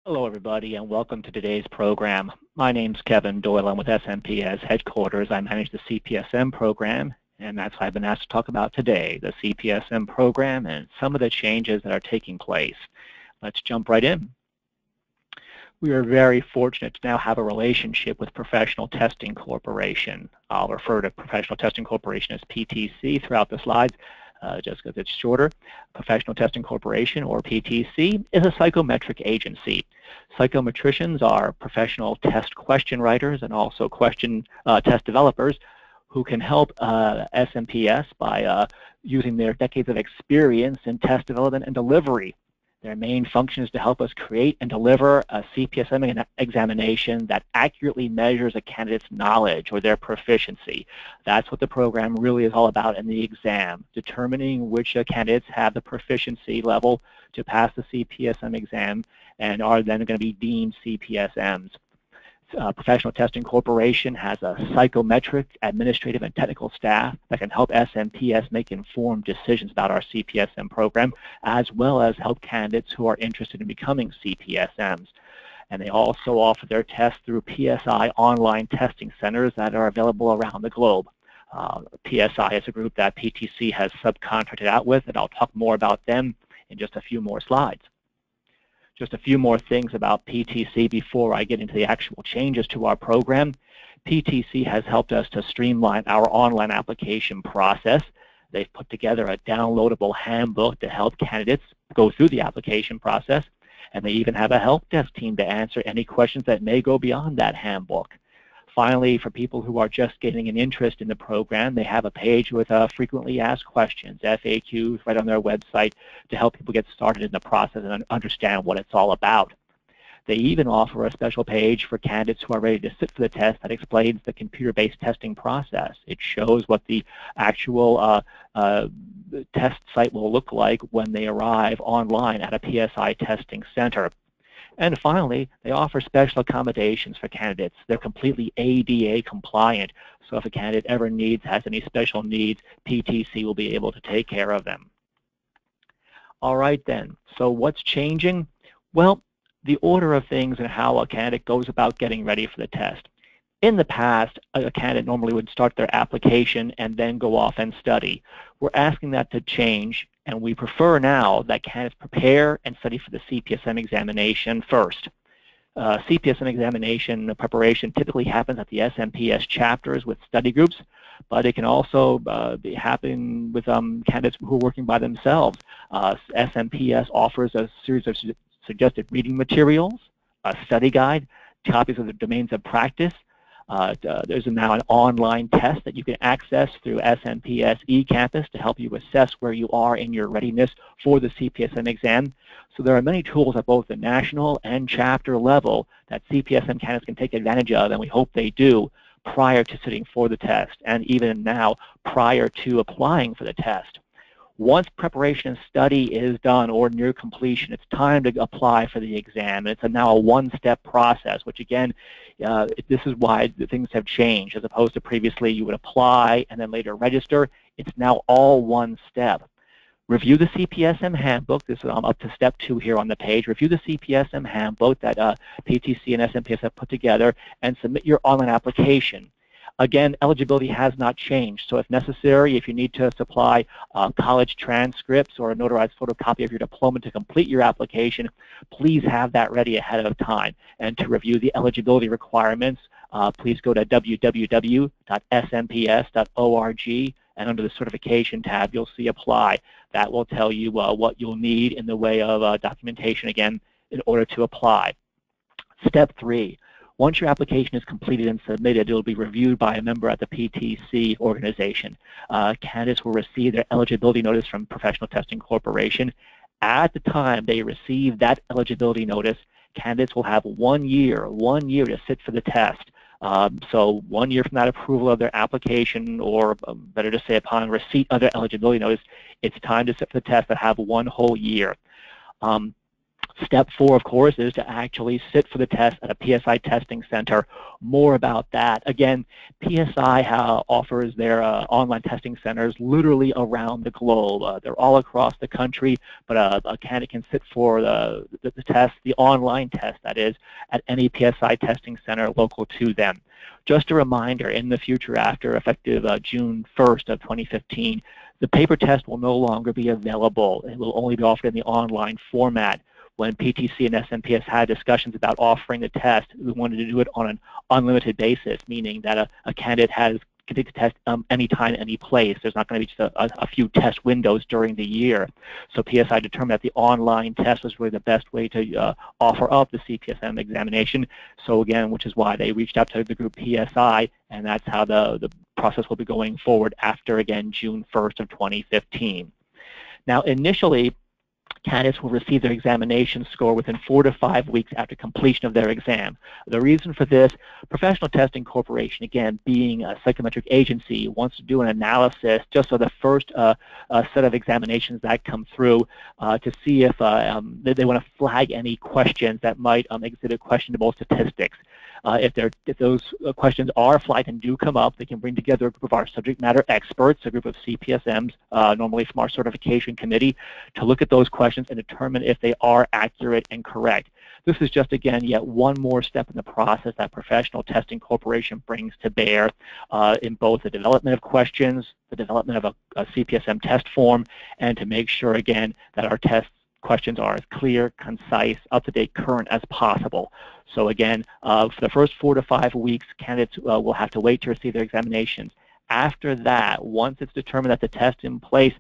Hello, everybody, and welcome to today's program. My name's Kevin Doyle. I'm with SMPS headquarters. I manage the CPSM program, and that's what I've been asked to talk about today, the CPSM program and some of the changes that are taking place. Let's jump right in. We are very fortunate to now have a relationship with Professional Testing Corporation. I'll refer to Professional Testing Corporation as PTC throughout the slides, just because it's shorter. Professional Testing Corporation, or PTC, is a psychometric agency. Psychometricians are professional test question writers and also question test developers who can help SMPS by using their decades of experience in test development and delivery. Their main function is to help us create and deliver a CPSM examination that accurately measures a candidate's knowledge or their proficiency. That's what the program really is all about in the exam, determining which candidates have the proficiency level to pass the CPSM exam and are then going to be deemed CPSMs. Professional Testing Corporation has a psychometric, administrative, and technical staff that can help SMPS make informed decisions about our CPSM program, as well as help candidates who are interested in becoming CPSMs. And they also offer their tests through PSI online testing centers that are available around the globe. PSI is a group that PTC has subcontracted out with, and I'll talk more about them in just a few more slides. Just a few more things about PTC before I get into the actual changes to our program. PTC has helped us to streamline our online application process. They've put together a downloadable handbook to help candidates go through the application process, and they even have a help desk team to answer any questions that may go beyond that handbook. Finally, for people who are just getting an interest in the program, they have a page with frequently asked questions, FAQs, right on their website to help people get started in the process and understand what it's all about. They even offer a special page for candidates who are ready to sit for the test that explains the computer-based testing process. It shows what the actual test site will look like when they arrive online at a PSI testing center. And finally, they offer special accommodations for candidates. They're completely ADA compliant, so if a candidate ever has any special needs, PTC will be able to take care of them. All right then, so what's changing? Well, the order of things and how a candidate goes about getting ready for the test. In the past, a candidate normally would start their application and then go off and study. We're asking that to change, and we prefer now that candidates prepare and study for the CPSM examination first. CPSM examination preparation typically happens at the SMPS chapters with study groups, but it can also happen with candidates who are working by themselves. SMPS offers a series of suggested reading materials, a study guide, copies of the domains of practice. There's now an online test that you can access through SMPS eCampus to help you assess where you are in your readiness for the CPSM exam. So there are many tools at both the national and chapter level that CPSM candidates can take advantage of, and we hope they do prior to sitting for the test, and even now prior to applying for the test. Once preparation and study is done or near completion, it's time to apply for the exam. It's now a one-step process, which again, this is why things have changed. As opposed to previously, you would apply and then later register. It's now all one step. Review the CPSM handbook. This is up to step 2 here on the page. Review the CPSM handbook that PTC and SMPS have put together and submit your online application. Again, eligibility has not changed, so if necessary, if you need to supply college transcripts or a notarized photocopy of your diploma to complete your application, please have that ready ahead of time. And to review the eligibility requirements, please go to www.smps.org, and under the certification tab, you'll see apply. That will tell you what you'll need in the way of documentation, again, in order to apply. Step 3. Once your application is completed and submitted, it will be reviewed by a member at the PTC organization. Candidates will receive their eligibility notice from Professional Testing Corporation. At the time they receive that eligibility notice, candidates will have 1 year to sit for the test. So 1 year from that approval of their application, or better to say upon receipt of their eligibility notice, it's time to sit for the test and have 1 whole year. Step 4, of course, is to actually sit for the test at a PSI testing center. More about that. Again, PSI offers their online testing centers literally around the globe. They're all across the country, but a candidate can sit for the test, the online test, that is, at any PSI testing center local to them. Just a reminder, in the future, after effective June 1st of 2015, the paper test will no longer be available. It will only be offered in the online format. When PTC and SNPS had discussions about offering the test, we wanted to do it on an unlimited basis, meaning that a candidate can take the test anytime, any place. There's not going to be just a few test windows during the year. So PSI determined that the online test was really the best way to offer up the CPSM examination. So again, which is why they reached out to the group PSI, and that's how the process will be going forward after, again, June 1st of 2015. Now, initially, candidates will receive their examination score within 4 to 5 weeks after completion of their exam. The reason for this, Professional Testing Corporation, again, being a psychometric agency, wants to do an analysis just of the first set of examinations that come through to see if they want to flag any questions that might exhibit questionable statistics. If those questions are flagged and do come up, they can bring together a group of our subject matter experts, a group of CPSMs, normally from our certification committee, to look at those questions and determine if they are accurate and correct. This is just, again, yet one more step in the process that Professional Testing Corporation brings to bear in both the development of questions, the development of a CPSM test form, and to make sure, again, that our test questions are as clear, concise, up-to-date, current as possible. So again, for the first 4 to 5 weeks, candidates will have to wait to receive their examinations. After that, once it's determined that the test in place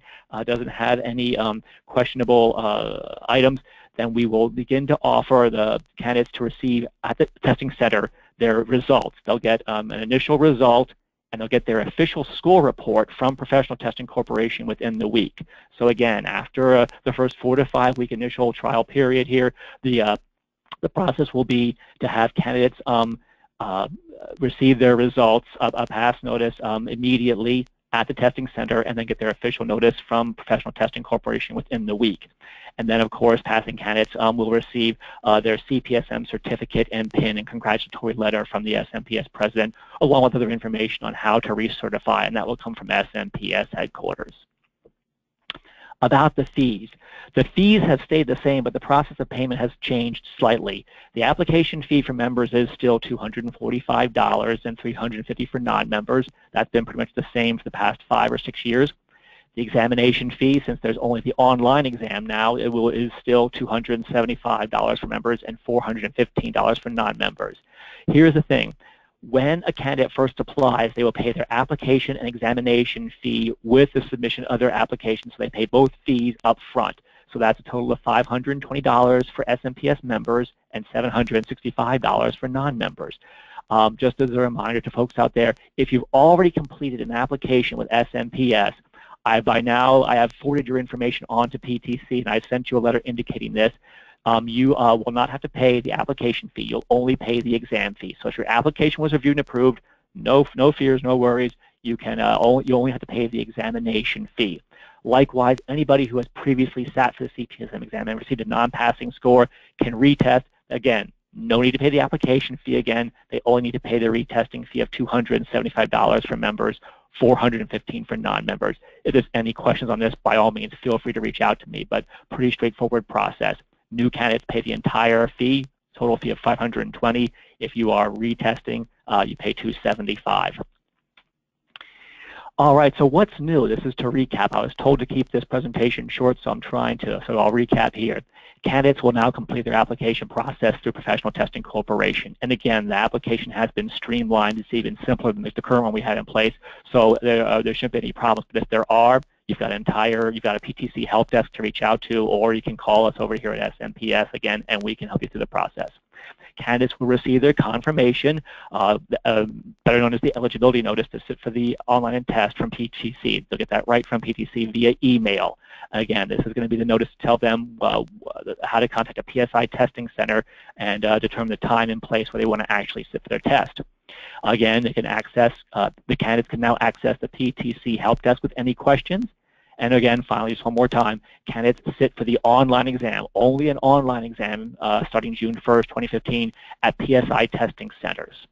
doesn't have any questionable items, then we will begin to offer the candidates to receive at the testing center their results. They'll get an initial result, and they'll get their official score report from Professional Testing Corporation within the week. So again, after the first 4 to 5 week initial trial period here, the process will be to have candidates receive their results, a pass notice immediately at the testing center, and then get their official notice from Professional Testing Corporation within the week. And then, of course, passing candidates will receive their CPSM certificate and PIN and congratulatory letter from the SNPS president, along with other information on how to recertify, and that will come from SNPS headquarters. About the fees. The fees have stayed the same, but the process of payment has changed slightly. The application fee for members is still $245 and $350 for non-members. That's been pretty much the same for the past 5 or 6 years. The examination fee, since there's only the online exam now, is still $275 for members and $415 for non-members. Here's the thing. When a candidate first applies, they will pay their application and examination fee with the submission of their application, so they pay both fees up front. So that's a total of $520 for SNPS members and $765 for non-members. Just as a reminder to folks out there, if you've already completed an application with SNPS, by now I have forwarded your information on to PTC, and I've sent you a letter indicating this. You will not have to pay the application fee. You'll only pay the exam fee. So if your application was reviewed and approved, no fears, no worries. You only have to pay the examination fee. Likewise, anybody who has previously sat for the CPSM exam and received a non-passing score can retest. Again, no need to pay the application fee again. They only need to pay the retesting fee of $275 for members, $415 for non-members. If there's any questions on this, by all means, feel free to reach out to me, but pretty straightforward process. New candidates pay the entire fee, total fee of $520. If you are retesting, you pay $275. All right, so what's new? This is to recap. I was told to keep this presentation short, so I'm trying to, so I'll recap here. Candidates will now complete their application process through Professional Testing Corporation. And again, the application has been streamlined. It's even simpler than the current one we had in place, so there shouldn't be any problems. But if there are, you've got a PTC help desk to reach out to, or you can call us over here at SNPS again, and we can help you through the process. Candidates will receive their confirmation, better known as the eligibility notice, to sit for the online test from PTC. They'll get that right from PTC via email. Again, this is going to be the notice to tell them how to contact a PSI testing center and determine the time and place where they want to actually sit for their test. Again, they can access, the candidates can now access the PTC help desk with any questions. And again, finally, just one more time, candidates sit for the online exam, only an online exam, starting June 1st, 2015, at PSI testing centers.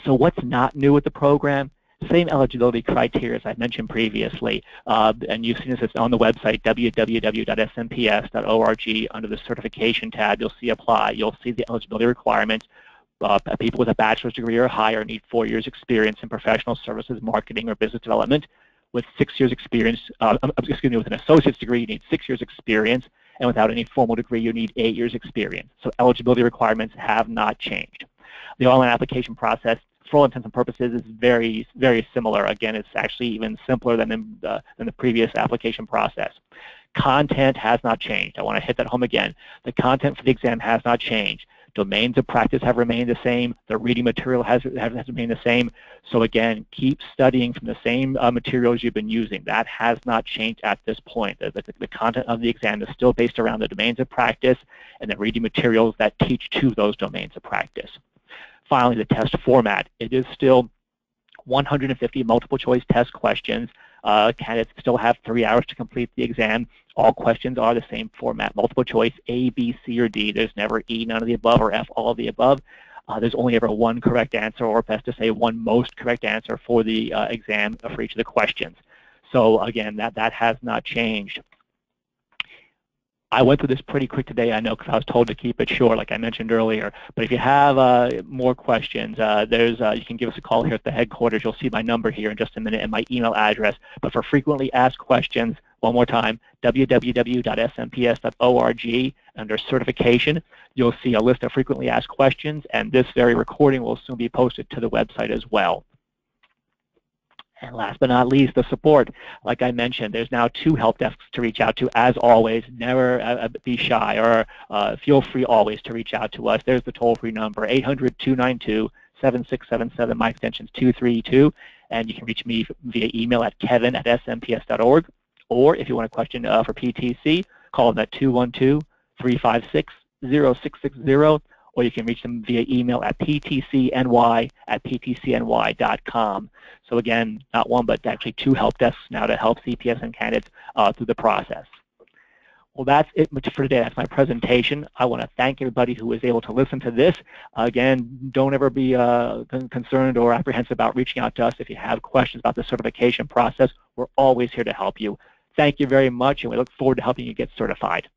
So what's not new with the program? Same eligibility criteria as I mentioned previously, and you've seen this on the website, www.smps.org. Under the certification tab, you'll see apply. You'll see the eligibility requirements. People with a bachelor's degree or higher need 4 years experience in professional services, marketing, or business development. With 6 years experience, with an associate's degree, you need 6 years experience, and without any formal degree, you need 8 years experience. So eligibility requirements have not changed. The online application process, for all intents and purposes, is very, very similar. Again, it's actually even simpler than the previous application process. Content has not changed. I want to hit that home again. The content for the exam has not changed. Domains of practice have remained the same. The reading material has remained the same. So again, keep studying from the same materials you've been using. That has not changed at this point. The content of the exam is still based around the domains of practice and the reading materials that teach to those domains of practice. Finally, the test format. It is still 150 multiple choice test questions. Candidates still have 3 hours to complete the exam. All questions are the same format, multiple choice, A, B, C, or D. There's never E, none of the above, or F, all of the above. There's only ever one correct answer, or best to say one most correct answer for the exam for each of the questions. So again, that has not changed. I went through this pretty quick today, I know, because I was told to keep it short, like I mentioned earlier. But if you have more questions, you can give us a call here at the headquarters. You'll see my number here in just a minute and my email address. But for frequently asked questions, one more time, www.smps.org. Under certification, you'll see a list of frequently asked questions, and this very recording will soon be posted to the website as well. And last but not least, the support. Like I mentioned, there's now 2 help desks to reach out to. As always, never be shy, or feel free always to reach out to us. There's the toll-free number, 800-292-7677. My extension is 232. And you can reach me via email at kevin@smps.org. Or if you want a question for PTC, call them at 212-356-0660. Or you can reach them via email at ptcny@ptcny.com. So again, not one, but actually 2 help desks now to help CPSM candidates through the process. Well, that's it for today. That's my presentation. I want to thank everybody who was able to listen to this. Again, don't ever be concerned or apprehensive about reaching out to us if you have questions about the certification process. We're always here to help you. Thank you very much, and we look forward to helping you get certified.